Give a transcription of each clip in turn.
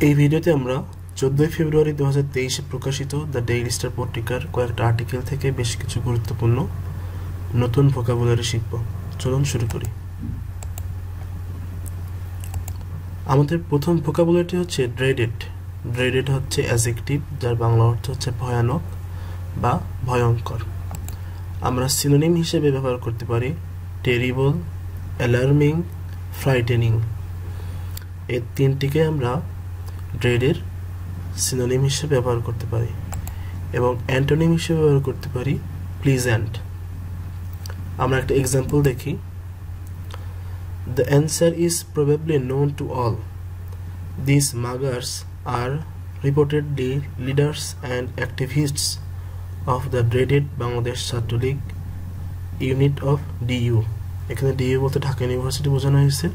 এই ভিডিওতে আমরা 14 ফেব্রুয়ারি 2023 প্রকাশিত দ্য ডেইলি স্টার পত্রিকার কয়েকটা আর্টিকেল থেকে বেশ কিছু গুরুত্বপূর্ণ নতুন ভোকাবুলারি শিখব। চলুন শুরু করি। আমাদের প্রথম ভোকাবুলারিটি হচ্ছে ড্রেডেড। ড্রেডেড হচ্ছে অ্যাডজেক্টিভ, যার বাংলা অর্থ হচ্ছে ভয়ানক বা ভয়ঙ্কর। আমরা সিনোনিম হিসেবে ব্যবহার করতে পারি টেরিবল, অ্যালার্মিং, ফ্রাইটেনিং। এই তিনটিকে আমরা ড্রেডের সিনোনিম হিসেবে ব্যবহার করতে পারি এবং অ্যান্টোনিম হিসেবে ব্যবহার করতে পারি প্লিজেন্ট। আমরা একটা এক্সাম্পল দেখি। The answer is probably known to all. These muggers are reportedly leaders and activists of the dreaded Bangladesh Chhatrলীগ unit of DU. এখানে DU বলতে ঢাকা ইউনিভার্সিটি বোঝানো হয়েছে।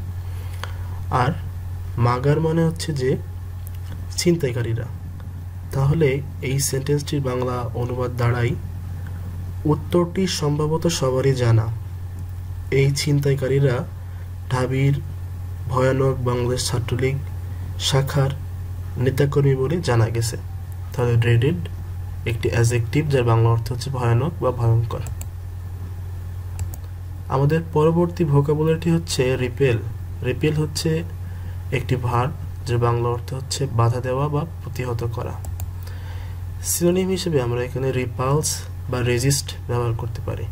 আর মাগার মানে হচ্ছে যে ছিনতাইকারীরা। তাহলে এই সেন্টেন্সটির বাংলা অনুবাদ দাঁড়ায়, উত্তরটি সম্ভবত সবারই জানা, এই ছিনতাইকারীরা ঢাবির ভয়ানক বাংলাদেশ ছাত্রলীগ শাখার নেতাকর্মী বলে জানা গেছে। তাহলে ড্রেডেড একটি অ্যাডজেক্টিভ, যার বাংলা অর্থ হচ্ছে ভয়ানক বা ভয়ঙ্কর। আমাদের পরবর্তী ভোকাবুলারিটি হচ্ছে রিপেল। রিপেল হচ্ছে একটি ভার্ব, যার বাংলা অর্থ হচ্ছে বাধা দেওয়া বা প্রতিহত করা। সিনোনিম হিসেবে আমরা এখানে রিপালস বা রেজিস্ট ব্যবহার করতে পারি।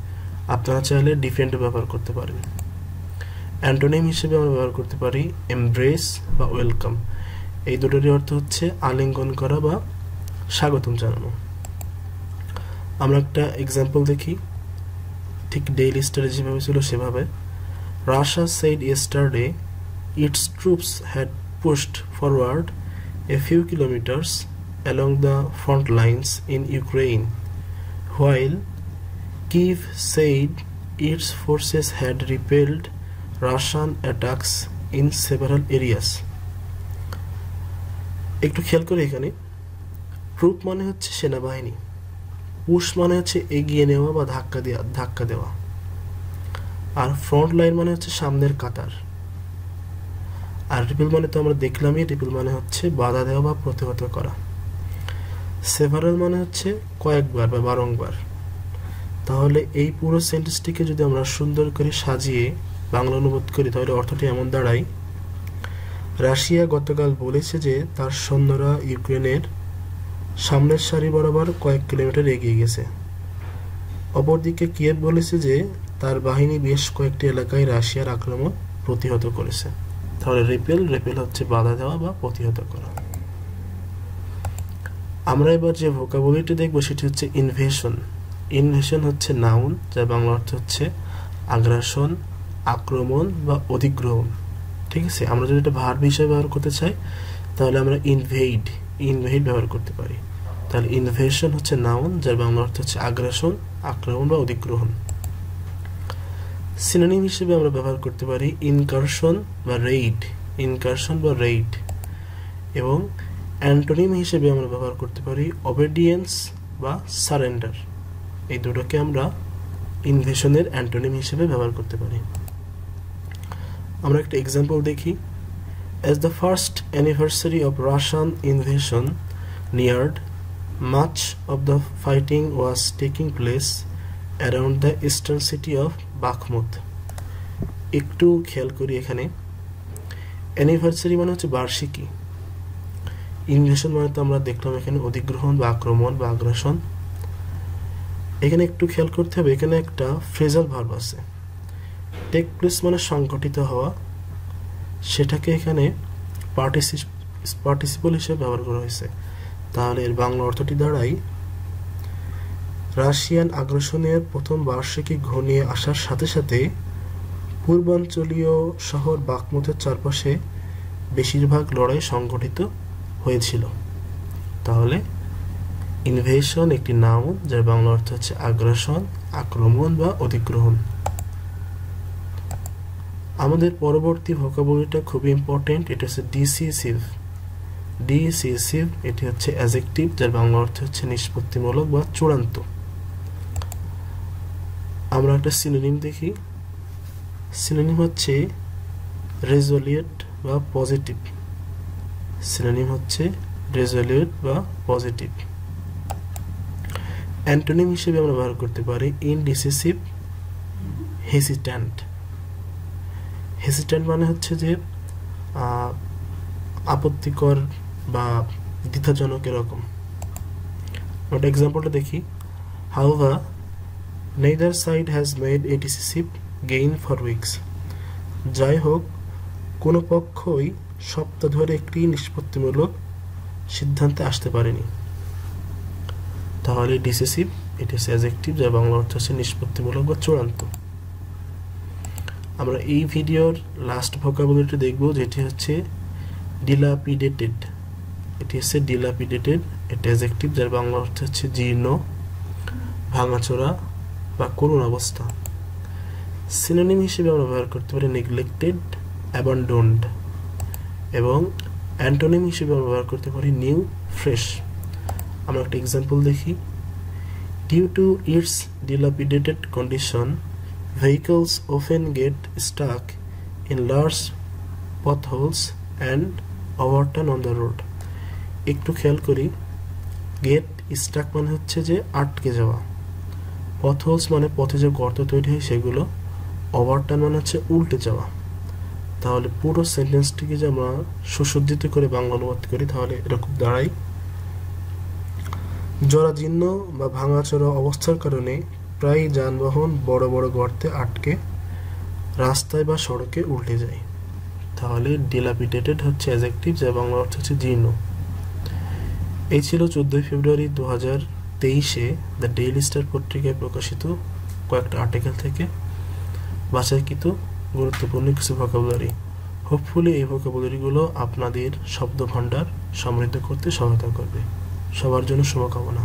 আপনারা চাইলে ডিফেন্ড ব্যবহার করতে পারেন। অ্যান্টোনিম হিসেবে আমরা ব্যবহার করতে পারি এমব্রেস বা ওয়েলকাম। এই দুটোরই অর্থ হচ্ছে আলিঙ্গন করা বা স্বাগতম জানানো। আমরা একটা এক্সাম্পল দেখি, ঠিক ডেইলি স্টারে যেভাবে ছিল সেভাবে। Russia said yesterday its troops had pushed forward a few kilometers along the front lines in Ukraine, while Kyiv said its forces had repelled Russian attacks in several areas. একটু খেয়াল করে এখানে ট্রুপ মানে হচ্ছে সেনাবাহিনী, পুশ মানে হচ্ছে এগিয়ে নেওয়া বা ধাক্কা দেওয়া, আর ফ্রন্ট লাইন মানে হচ্ছে সামনের কাতার। আর রিপেল মানে তো আমরা দেখলামই, রিপেল মানে হচ্ছে বাধা দেওয়া বা প্রতিহত করা। সেভারাল মানে হচ্ছে কয়েকবার বা বারংবার। তাহলে এই পুরো সেন্টেন্সটিকে যদি আমরা সুন্দর করে সাজিয়ে বাংলা অনুবাদ করি, তাহলে অর্থটি এমন দাঁড়ায়, রাশিয়া গতকাল বলেছে যে তার সৈন্যরা ইউক্রেনের সামনের সারি বরাবর কয়েক কিলোমিটার এগিয়ে গেছে। অপরদিকে কিয়েভ বলেছে যে তার বাহিনী বেশ কয়েকটি এলাকায় রাশিয়ার আক্রমণ প্রতিহত করেছে। তাহলে রিপেল হচ্ছে বাধা দেওয়া বা প্রতিহত করা। আমরা এবার যে ভোকাবুলারিটি দেখব সেটি হচ্ছে ইনভেশন। ইনভেশন হচ্ছে নাউন, যার বাংলা অর্থ হচ্ছে আগ্রাসন, আক্রমণ বা অধিগ্রহণ। ঠিক আছে, আমরা যদি এটা ভার্ব হিসেবে ব্যবহার করতে চাই তাহলে আমরা ইনভেইড ব্যবহার করতে পারি। তাহলে ইনভেশন হচ্ছে নাউন, যার বাংলা অর্থ হচ্ছে আগ্রাসন, আক্রমণ বা অধিগ্রহণ। সিনোনিম হিসেবে আমরা ব্যবহার করতে পারি ইনকারশন বা রেইড, এবং অ্যান্টোনিম হিসেবে আমরা ব্যবহার করতে পারি ওবেডিয়েন্স বা সারেন্ডার। এই দুটোকে আমরা ইনভেশনের অ্যান্টোনিম হিসেবে ব্যবহার করতে পারি। আমরা একটা এক্সাম্পল দেখি। As the first anniversary of Russian invasion neared, much of the fighting was taking place around the eastern city of Bakhmut. একটু খেয়াল করি, এখানে অ্যানিভার্সারি মানে হচ্ছে বার্ষিকী, ইনভেশন মানে তো আমরা দেখলাম এখানে অধিগ্রহণ বা আক্রমণ বা আগ্রাসন। এখানে একটু খেয়াল করতে হবে, এখানে একটা ফ্রেজাল ভার্ব আছে। টেক প্লেস মানে সংঘটিত হওয়া, সেটাকে এখানে পার্টিসিপল হিসেবে ব্যবহার করা হয়েছে। তাহলে এর বাংলা অর্থটি দাঁড়ায়, রাশিয়ান আগ্রাসনের প্রথম বার্ষিকী ঘনিয়ে আসার সাথে সাথে পূর্বাঞ্চলীয় শহর বাখমুতের চারপাশে বেশিরভাগ লড়াই সংঘটিত হয়েছিল। তাহলে ইনভেশন একটি নাউন, যার বাংলা অর্থ হচ্ছে আগ্রাসন, আক্রমণ বা অধিগ্রহণ। আমাদের পরবর্তী ভোকাবুলারিটা খুবই ইম্পর্টেন্ট, এটা হচ্ছে ডিসিসিভ। এটি হচ্ছে অ্যাডজেক্টিভ, যার বাংলা অর্থ হচ্ছে নিষ্পত্তিমূলক বা চূড়ান্ত। আমরা একটা সিনোনিম দেখি। সিনোনিম হচ্ছে রেজোলিউট বা পজিটিভ। সিনোনিম হচ্ছে রেজলিউট বা পজিটিভ। অ্যান্টোনিম হিসেবে আমরা ব্যবহার করতে পারি ইনডিসিসিভ, হেসিট্যান্ট। হেসিট্যান্ট মানে হচ্ছে যে আপত্তিকর বা দ্বিধাজনক এরকম। আমরা এক্সাম্পলটা দেখি। However, neither side has made a decisive gain for weeks. যাই হোক, কোনো পক্ষই সপ্তাহ ধরে একটি নিষ্পত্তিমূলক সিদ্ধান্তে আসতে পারেনি। তাহলে ডিসিসিভ এটি হচ্ছে অ্যাডজেক্টিভ, যার বাংলা অর্থ হচ্ছে নিষ্পত্তিমূলক বা চূড়ান্ত। আমরা এই ভিডিওর লাস্ট ভোকাবুলারিটি দেখব, যেটি হচ্ছে ডিলাপিডেটেড। এটি হচ্ছে ডিলাপিডেটেড, এটি অ্যাডজেক্টিভ, যার বাংলা অর্থ হচ্ছে জীর্ণ, ভাঙাচোরা বা করুণ অবস্থা। সিনোনিম হিসেবে আমরা ব্যবহার করতে পারি নেগলেক্টেড, অ্যাবান্ডন্ড, এবং অ্যান্টোনিম হিসেবে আমরা ব্যবহার করতে পারি নিউ, ফ্রেশ। আমরা একটা এক্সাম্পল দেখি। Due to its dilapidated condition, vehicles often get stuck in large potholes and overturn on the road. একটু খেয়াল করি, গেট স্টাক মানে হচ্ছে যে আটকে যাওয়া, পথহোলস মানে পথে যে গর্ত তৈরি হয় সেগুলো, ওভারটার্ন মানে হচ্ছে উল্টে যাওয়া। তাহলে পুরো সেন্টেন্সটিকে যে আমরা সুসজ্জিত করে বাংলা অনুবাদ করি তাহলে এরকম দাঁড়ায়, জরাজীর্ণ বা ভাঙাচোরা অবস্থার কারণে প্রায় যানবাহন বড় বড় গর্তে আটকে রাস্তায় বা সড়কে উল্টে যায়। তাহলে ডিলাপিডেটেড হচ্ছে অ্যাডজেক্টিভ, যার বাংলা অর্থ হচ্ছে জীর্ণ। এই ছিল 14 ফেব্রুয়ারি 2023-এ দ্য ডেইলি স্টার পত্রিকায় প্রকাশিত কয়েকটা আর্টিকেল থেকে বাছাইকৃত গুরুত্বপূর্ণ কিছু ভোকাবুলারি। হোপফুলি এই ভোকাবুলারিগুলো আপনাদের শব্দ ভাণ্ডার সমৃদ্ধ করতে সহায়তা করবে। সবার জন্য শুভকামনা।